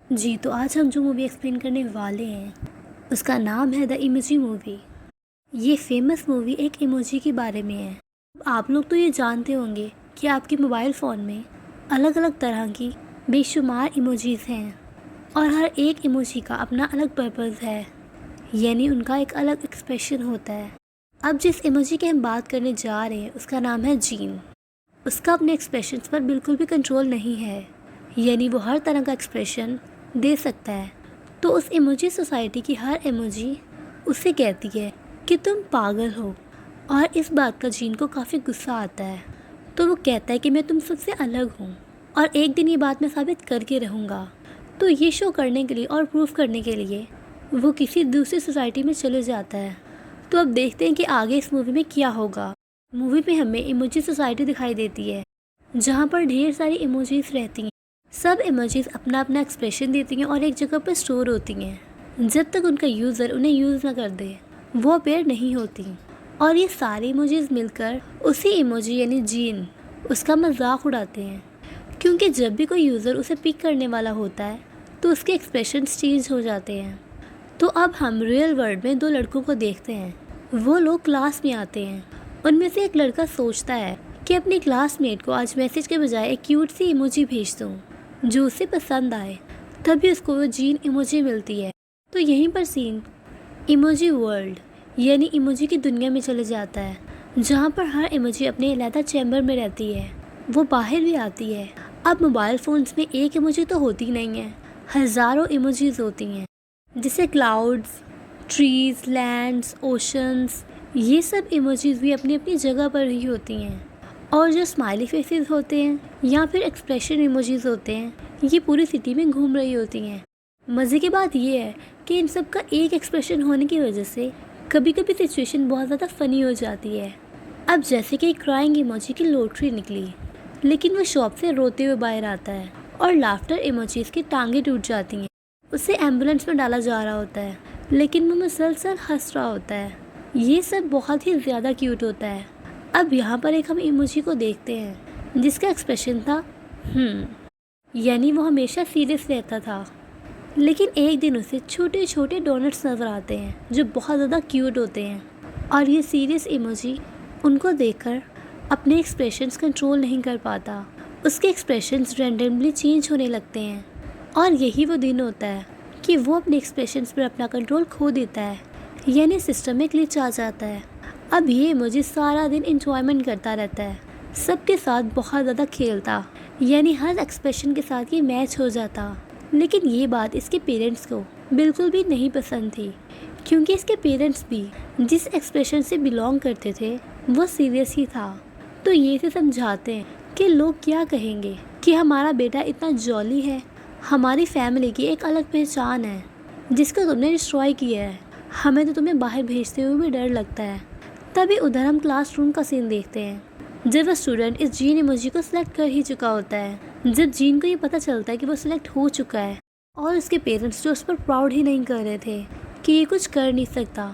जी, तो आज हम जो मूवी एक्सप्लेन करने वाले हैं, उसका नाम है द इमोजी मूवी। ये फेमस मूवी एक इमोजी के बारे में है। आप लोग तो ये जानते होंगे कि आपके मोबाइल फ़ोन में अलग अलग तरह की बेशुमार इमोजीज़ हैं और हर एक इमोजी का अपना अलग पर्पज़ है, यानी उनका एक अलग एक्सप्रेशन होता है। अब जिस इमोजी की हम बात करने जा रहे हैं उसका नाम है जीन। उसका अपने एक्सप्रेशंस पर बिल्कुल भी कंट्रोल नहीं है, यानी वो हर तरह का एक्सप्रेशन दे सकता है। तो उस इमोजी सोसाइटी की हर इमोजी उससे कहती है कि तुम पागल हो, और इस बात का जीन को काफ़ी गुस्सा आता है। तो वो कहता है कि मैं तुम सबसे अलग हूँ और एक दिन ये बात मैं साबित करके रहूँगा। तो ये शो करने के लिए और प्रूफ करने के लिए वो किसी दूसरी सोसाइटी में चले जाता है। तो अब देखते हैं कि आगे इस मूवी में क्या होगा। मूवी में हमें इमोजी सोसाइटी दिखाई देती है, जहाँ पर ढेर सारी इमोजीज रहती हैं। सब इमोजीज अपना अपना एक्सप्रेशन देती हैं और एक जगह पर स्टोर होती हैं। जब तक उनका यूज़र उन्हें यूज़ ना कर दे, वो अपेयर नहीं होती। और ये सारी इमोजीज मिलकर उसी इमोजी यानी जीन उसका मजाक उड़ाते हैं, क्योंकि जब भी कोई यूज़र उसे पिक करने वाला होता है तो उसके एक्सप्रेशंस चेंज हो जाते हैं। तो अब हम रियल वर्ल्ड में दो लड़कों को देखते हैं। वो लोग क्लास में आते हैं। उनमें से एक लड़का सोचता है कि अपनी क्लासमेट को आज मैसेज के बजाय एक क्यूट सी इमोजी भेज दूँ जो उसे पसंद आए। तभी उसको वो जीन इमोजी मिलती है। तो यहीं पर सीन इमोजी वर्ल्ड यानी इमोजी की दुनिया में चले जाता है, जहाँ पर हर इमोजी अपने अलग चैम्बर में रहती है। वो बाहर भी आती है। अब मोबाइल फ़ोन्स में एक इमोजी तो होती नहीं है, हज़ारों इमोजीज होती हैं, जैसे क्लाउड्स, ट्रीज़, लैंड्स, ओशंस। ये सब इमोजीज भी अपनी अपनी जगह पर ही होती हैं। और जो स्माइली फेसेस होते हैं या फिर एक्सप्रेशन इमोजीज होते हैं, ये पूरी सिटी में घूम रही होती हैं। मज़े की बात ये है कि इन सब का एक एक्सप्रेशन होने की वजह से कभी कभी सिचुएशन बहुत ज़्यादा फ़नी हो जाती है। अब जैसे कि क्राइंग इमोजी की लॉटरी निकली, लेकिन वो शॉप से रोते हुए बाहर आता है और लाफ्टर इमोजीज की टांगें टूट जाती हैं। उसे एम्बुलेंस में डाला जा रहा होता है, लेकिन वो मुसलसल हंस रहा होता है। ये सब बहुत ही ज़्यादा क्यूट होता है। अब यहाँ पर एक हम इमोजी को देखते हैं जिसका एक्सप्रेशन था यानी वो हमेशा सीरियस रहता था। लेकिन एक दिन उसे छोटे छोटे डोनट्स नज़र आते हैं जो बहुत ज़्यादा क्यूट होते हैं, और ये सीरियस इमोजी उनको देखकर अपने एक्सप्रेशंस कंट्रोल नहीं कर पाता। उसके एक्सप्रेशंस रैंडमली चेंज होने लगते हैं, और यही वो दिन होता है कि वो अपने एक्सप्रेशंस पर अपना कंट्रोल खो देता है, यानी सिस्टम में ग्लिच आ जाता है। अब ये इमोजी सारा दिन इंजॉयमेंट करता रहता है, सबके साथ बहुत ज़्यादा खेलता, यानी हर एक्सप्रेशन के साथ ये मैच हो जाता। लेकिन ये बात इसके पेरेंट्स को बिल्कुल भी नहीं पसंद थी, क्योंकि इसके पेरेंट्स भी जिस एक्सप्रेशन से बिलोंग करते थे वो सीरियस ही था। तो ये इसे समझाते हैं कि लोग क्या कहेंगे कि हमारा बेटा इतना जॉली है, हमारी फैमिली की एक अलग पहचान है जिसको तुमने डिस्ट्रॉय किया है, हमें तो तुम्हें बाहर भेजते हुए भी डर लगता है। तभी उधर हम क्लासरूम का सीन देखते हैं जब वह स्टूडेंट इस जीन इमोजी को सिलेक्ट कर ही चुका होता है। जब जीन को ये पता चलता है कि वो सिलेक्ट हो चुका है और उसके पेरेंट्स जो उस पर प्राउड ही नहीं कर रहे थे कि ये कुछ कर नहीं सकता,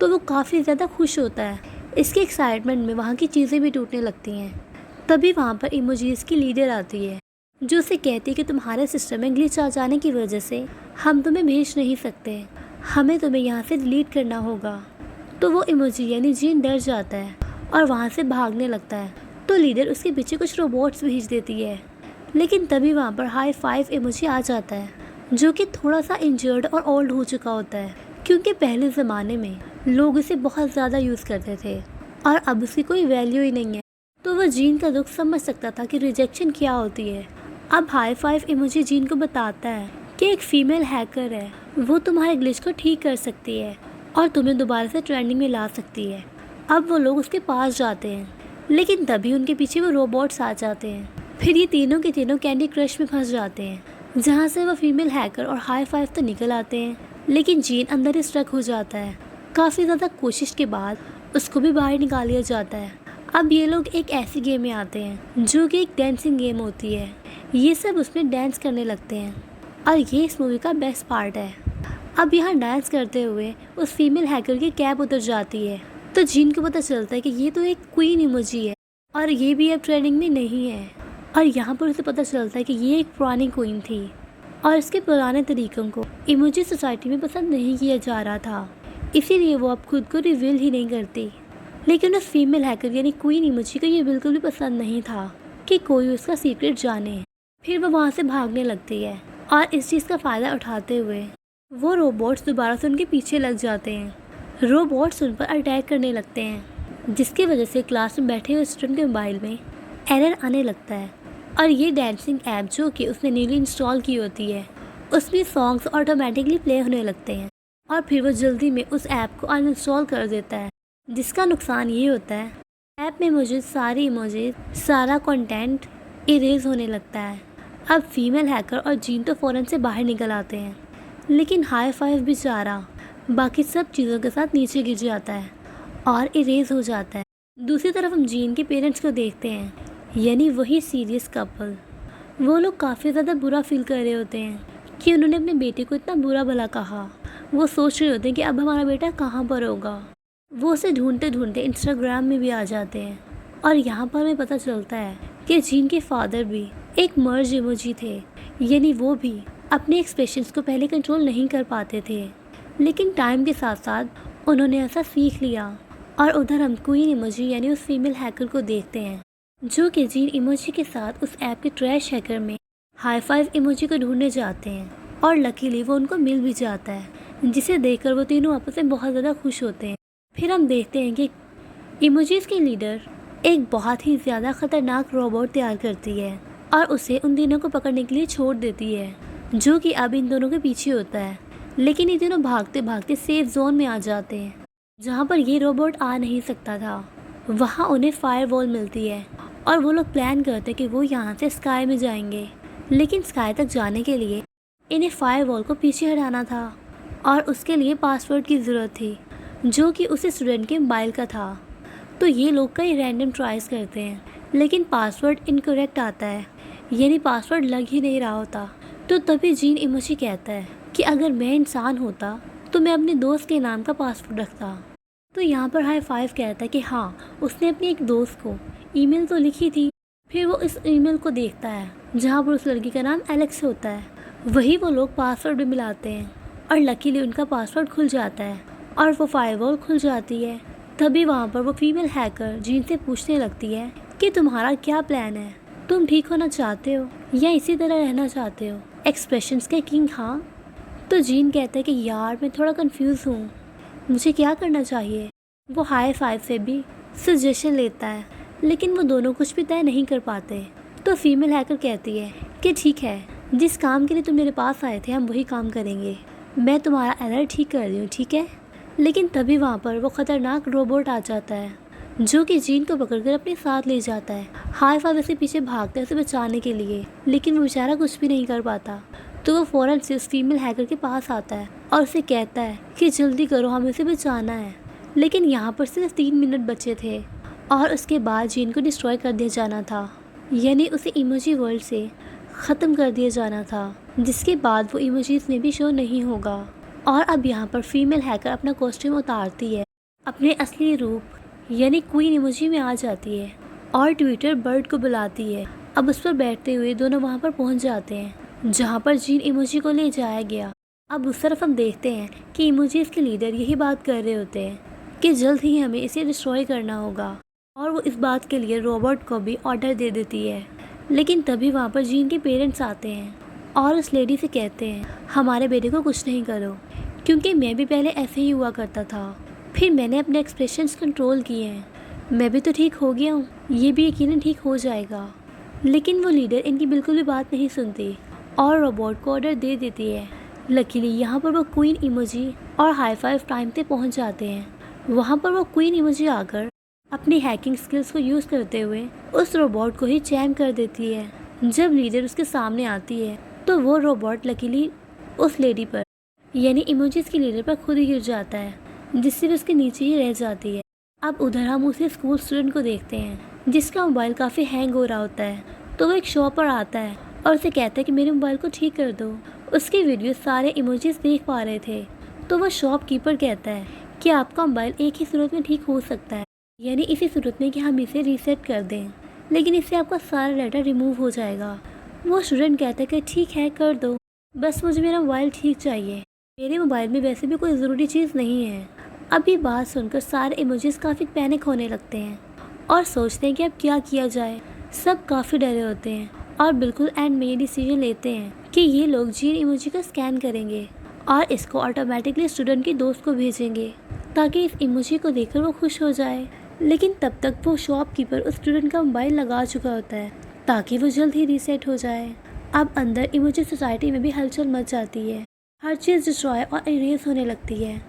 तो वो काफ़ी ज़्यादा खुश होता है। इसके एक्साइटमेंट में वहाँ की चीज़ें भी टूटने लगती हैं। तभी वहाँ पर इमोजीज की लीडर आती है जो उसे कहती है कि तुम्हारे सिस्टम में ग्लिच आ जाने की वजह से हम तुम्हें भेज नहीं सकते, हमें तुम्हें यहाँ से डिलीट करना होगा। तो वो इमोजी यानी जीन डर जाता है और वहाँ से भागने लगता है। तो लीडर उसके पीछे कुछ रोबोट्स भेज देती है, लेकिन तभी वहाँ पर हाई फाइव इमोजी आ जाता है जो कि थोड़ा सा इंजर्ड और ओल्ड हो चुका होता है, क्योंकि पहले ज़माने में लोग इसे बहुत ज़्यादा यूज़ करते थे और अब उसकी कोई वैल्यू ही नहीं है। तो वह जीन का दुख समझ सकता था कि रिजेक्शन क्या होती है। अब हाई फाइव इमोजी जीन को बताता है कि एक फ़ीमेल हैकर है, वो तुम्हारे ग्लिच को ठीक कर सकती है और तुम्हें दोबारा से ट्रेंडिंग में ला सकती है। अब वो लोग उसके पास जाते हैं, लेकिन तभी उनके पीछे वो रोबोट्स आ जाते हैं। फिर ये तीनों के तीनों कैंडी क्रश में फंस जाते हैं, जहाँ से वो फीमेल हैकर और हाई फाइव तो निकल आते हैं, लेकिन जीन अंदर ही स्ट्रक हो जाता है। काफ़ी ज़्यादा कोशिश के बाद उसको भी बाहर निकाल लिया जाता है। अब ये लोग एक ऐसी गेम में आते हैं जो कि एक डांसिंग गेम होती है। ये सब उसमें डांस करने लगते हैं और ये इस मूवी का बेस्ट पार्ट है। अब यहाँ डांस करते हुए उस फीमेल हैकर की कैप उतर जाती है, तो जीन को पता चलता है कि ये तो एक क्वीन इमोजी है और ये भी अब ट्रेंडिंग में नहीं है। और यहाँ पर उसे पता चलता है कि ये एक पुरानी क्वीन थी और इसके पुराने तरीकों को इमोजी सोसाइटी में पसंद नहीं किया जा रहा था, इसीलिए वो अब खुद को रिवील ही नहीं करती। लेकिन उस फीमेल हैकर यानी क्वीन इमोजी को ये बिल्कुल भी पसंद नहीं था कि कोई उसका सीक्रेट जाने। फिर वो वहाँ से भागने लगती है और इस चीज़ का फ़ायदा उठाते हुए वो रोबोट्स दोबारा से उनके पीछे लग जाते हैं। रोबोट्स उन पर अटैक करने लगते हैं, जिसकी वजह से क्लास में बैठे हुए स्टूडेंट के मोबाइल में एरर आने लगता है और ये डांसिंग ऐप जो कि उसने न्यूली इंस्टॉल की होती है उसमें सॉन्ग्स ऑटोमेटिकली प्ले होने लगते हैं और फिर वो जल्दी में उस ऐप को अनइंस्टॉल कर देता है, जिसका नुकसान ये होता है ऐप में मौजूद सारी इमोजीज, सारा कंटेंट इरेज होने लगता है। अब फीमेल हैकर और जीन तो फ़ौरन से बाहर निकल आते हैं, लेकिन हाई फाइव बेचारा बाकी सब चीज़ों के साथ नीचे गिर जाता है और इरेज हो जाता है। दूसरी तरफ हम जीन के पेरेंट्स को देखते हैं, यानी वही सीरियस कपल। वो लोग काफ़ी ज़्यादा बुरा फील कर रहे होते हैं कि उन्होंने अपने बेटे को इतना बुरा भला कहा। वो सोच रहे होते हैं कि अब हमारा बेटा कहाँ पर होगा। वो उसे ढूंढते ढूंढते इंस्टाग्राम में भी आ जाते हैं और यहाँ पर हमें पता चलता है कि जीन के फादर भी एक मर्ज इमोजी थे, यानी वो भी अपने एक्सप्रेशंस को पहले कंट्रोल नहीं कर पाते थे, लेकिन टाइम के साथ साथ उन्होंने ऐसा सीख लिया। और उधर हम क्वीन इमोजी यानी उस फीमेल हैकर को देखते हैं जो कि जीन इमोजी के साथ उस ऐप के ट्रैश हैकर में हाई फाइव इमोजी को ढूंढने जाते हैं और लकीली वो उनको मिल भी जाता है, जिसे देखकर वो तीनों आपस में बहुत ज़्यादा खुश होते हैं। फिर हम देखते हैं कि इमोजीज की लीडर एक बहुत ही ज़्यादा ख़तरनाक रोबोट तैयार करती है और उसे उन तीनों को पकड़ने के लिए छोड़ देती है, जो कि अब इन दोनों के पीछे होता है। लेकिन ये तीनों भागते भागते सेफ जोन में आ जाते हैं, जहाँ पर ये रोबोट आ नहीं सकता था। वहाँ उन्हें फायर वॉल मिलती है और वो लोग प्लान करते हैं कि वो यहाँ से स्काई में जाएंगे, लेकिन स्काई तक जाने के लिए इन्हें फायर वॉल को पीछे हटाना था और उसके लिए पासवर्ड की ज़रूरत थी, जो कि उस स्टूडेंट के मोबाइल का था। तो ये लोग कई रैंडम ट्राइज करते हैं, लेकिन पासवर्ड इनकरेक्ट आता है, यानी पासवर्ड लग ही नहीं रहा होता। तो तभी जीन इमोजी कहता है कि अगर मैं इंसान होता तो मैं अपने दोस्त के नाम का पासवर्ड रखता। तो यहाँ पर हाई फाइव कहता है कि हाँ, उसने अपने एक दोस्त को ईमेल तो लिखी थी। फिर वो इस ईमेल को देखता है जहाँ पर उस लड़की का नाम एलेक्स होता है। वही वो लोग पासवर्ड भी मिलाते हैं और लकीली उनका पासवर्ड खुल जाता है और वो फायरवॉल खुल जाती है। तभी वहाँ पर वो फीमेल हैकर जीन से पूछने लगती है कि तुम्हारा क्या प्लान है, तुम ठीक होना चाहते हो या इसी तरह रहना चाहते हो। एक्सप्रेशंस के किंग हाँ। तो जीन कहता है कि यार मैं थोड़ा कंफ्यूज हूँ, मुझे क्या करना चाहिए। वो हाई फाइव से भी सजेशन लेता है, लेकिन वो दोनों कुछ भी तय नहीं कर पाते। तो फीमेल हैकर कहती है कि ठीक है, जिस काम के लिए तुम मेरे पास आए थे हम वही काम करेंगे, मैं तुम्हारा एरर ठीक कर रही हूँ, ठीक है। लेकिन तभी वहाँ पर वो ख़तरनाक रोबोट आ जाता है, जो कि जीन को पकड़कर अपने साथ ले जाता है। हाई फाइव उसके पीछे भागता है उसे बचाने के लिए, लेकिन वो बेचारा कुछ भी नहीं कर पाता। तो वो फ़ौरन से उस फीमेल हैकर के पास आता है और उसे कहता है कि जल्दी करो, हमें उसे बचाना है। लेकिन यहाँ पर सिर्फ 3 मिनट बचे थे और उसके बाद जीन को डिस्ट्रॉय कर दिया जाना था, यानी उसे इमोजी वर्ल्ड से ख़त्म कर दिया जाना था, जिसके बाद वो इमोजीज में भी शो नहीं होगा। और अब यहाँ पर फीमेल हैकर अपना कॉस्ट्यूम उतारती है, अपने असली रूप यानी क्वीन इमोजी में आ जाती है और ट्विटर बर्ड को बुलाती है। अब उस पर बैठते हुए दोनों वहाँ पर पहुँच जाते हैं जहाँ पर जीन इमोजी को ले जाया गया। अब उस तरफ हम देखते हैं कि इमोजीज के लीडर यही बात कर रहे होते हैं कि जल्द ही हमें इसे डिस्ट्रॉय करना होगा, और वो इस बात के लिए रोबोट को भी ऑर्डर दे देती है। लेकिन तभी वहाँ पर जीन के पेरेंट्स आते हैं और उस लेडी से कहते हैं हमारे बेटे को कुछ नहीं करो, क्योंकि मैं भी पहले ऐसे ही हुआ करता था, फिर मैंने अपने एक्सप्रेशंस कंट्रोल किए हैं, मैं भी तो ठीक हो गया हूँ, ये भी यकीनन ठीक हो जाएगा। लेकिन वो लीडर इनकी बिल्कुल भी बात नहीं सुनती और रोबोट को ऑर्डर दे देती है। लकीली यहाँ पर वो क्वीन इमोजी और हाई फाइव टाइम पे पहुँच जाते हैं। वहाँ पर वो क्वीन इमोजी आकर अपनी हैकिंग स्किल्स को यूज़ करते हुए उस रोबोट को ही चैन कर देती है। जब लीडर उसके सामने आती है तो वो रोबोट लकीली उस लेडी पर यानी इमोजीज की लीडर पर खुद ही गिर जाता है, जिससे भी उसके नीचे ही रह जाती है। अब उधर हम उसे स्कूल स्टूडेंट को देखते हैं जिसका मोबाइल काफ़ी हैंग हो रहा होता है। तो वो एक शॉप पर आता है और उसे कहता है कि मेरे मोबाइल को ठीक कर दो। उसके वीडियो सारे इमोजीज देख पा रहे थे। तो वह शॉपकीपर कहता है कि आपका मोबाइल एक ही सूरत में ठीक हो सकता है, यानी इसी सूरत में कि हम इसे रीसेट कर दें, लेकिन इससे आपका सारा डाटा रिमूव हो जाएगा। वो स्टूडेंट कहता है कि ठीक है कर दो। बस मुझे मेरा मोबाइल ठीक चाहिए, मेरे मोबाइल में वैसे भी कोई ज़रूरी चीज़ नहीं है। अब ये बात सुनकर सारे इमोजीज काफ़ी पैनिक होने लगते हैं और सोचते हैं कि अब क्या किया जाए। सब काफ़ी डरे होते हैं और बिल्कुल एंड में ये डिसीजन लेते हैं कि ये लोग जीन इमोजी का स्कैन करेंगे और इसको ऑटोमेटिकली स्टूडेंट के दोस्त को भेजेंगे ताकि इस इमोजी को देखकर वो खुश हो जाए। लेकिन तब तक वो शॉपकीपर उस स्टूडेंट का मोबाइल लगा चुका होता है ताकि वो जल्द ही रीसेट हो जाए। अब अंदर इमोजी सोसाइटी में भी हलचल मच जाती है, हर चीज़ डिस्ट्रॉय और इरेज होने लगती है।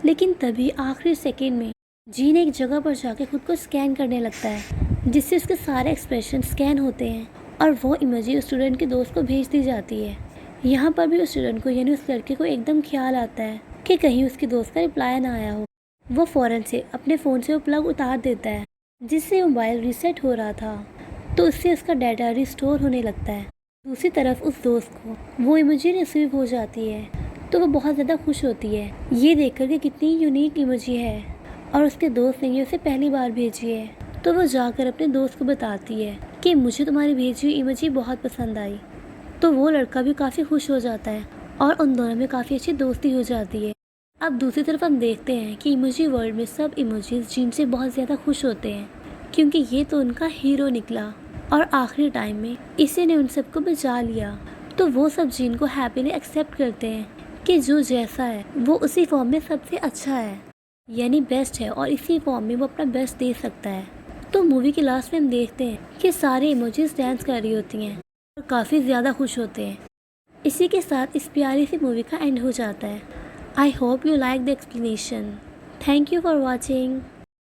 लेकिन तभी आखिरी सेकेंड में जीन एक जगह पर जाकर खुद को स्कैन करने लगता है जिससे उसके सारे एक्सप्रेशन स्कैन होते हैं और वो इमोजी उस स्टूडेंट के दोस्त को भेज दी जाती है। यहाँ पर भी उस स्टूडेंट को यानी उस लड़के को एकदम ख्याल आता है कि कहीं उसके दोस्त का रिप्लाई ना आया हो। वो फ़ौरन से अपने फ़ोन से वो प्लग उतार देता है जिससे मोबाइल रीसेट हो रहा था, तो उससे उसका डाटा रिस्टोर होने लगता है। दूसरी तरफ उस दोस्त को वो इमोजी रिसीव हो जाती है तो वो बहुत ज़्यादा खुश होती है ये देखकर कि कितनी यूनिक इमोजी है और उसके दोस्त ने ये उसे पहली बार भेजी है। तो वो जाकर अपने दोस्त को बताती है कि मुझे तुम्हारी भेजी हुई इमोजी बहुत पसंद आई। तो वो लड़का भी काफ़ी खुश हो जाता है और उन दोनों में काफ़ी अच्छी दोस्ती हो जाती है। अब दूसरी तरफ हम देखते हैं कि इमोजी वर्ल्ड में सब इमोजीज जीन से बहुत ज़्यादा खुश होते हैं क्योंकि ये तो उनका हीरो निकला और आखिरी टाइम में इसी ने उन सबको बचा लिया। तो वो सब जीन को हैप्पीली एक्सेप्ट करते हैं कि जो जैसा है वो उसी फॉर्म में सबसे अच्छा है, यानी बेस्ट है और इसी फॉर्म में वो अपना बेस्ट दे सकता है। तो मूवी के लास्ट में हम देखते हैं कि सारे इमोजीज डांस कर रही होती हैं और काफ़ी ज़्यादा खुश होते हैं। इसी के साथ इस प्यारी सी मूवी का एंड हो जाता है। I hope you like the explanation. Thank you for watching.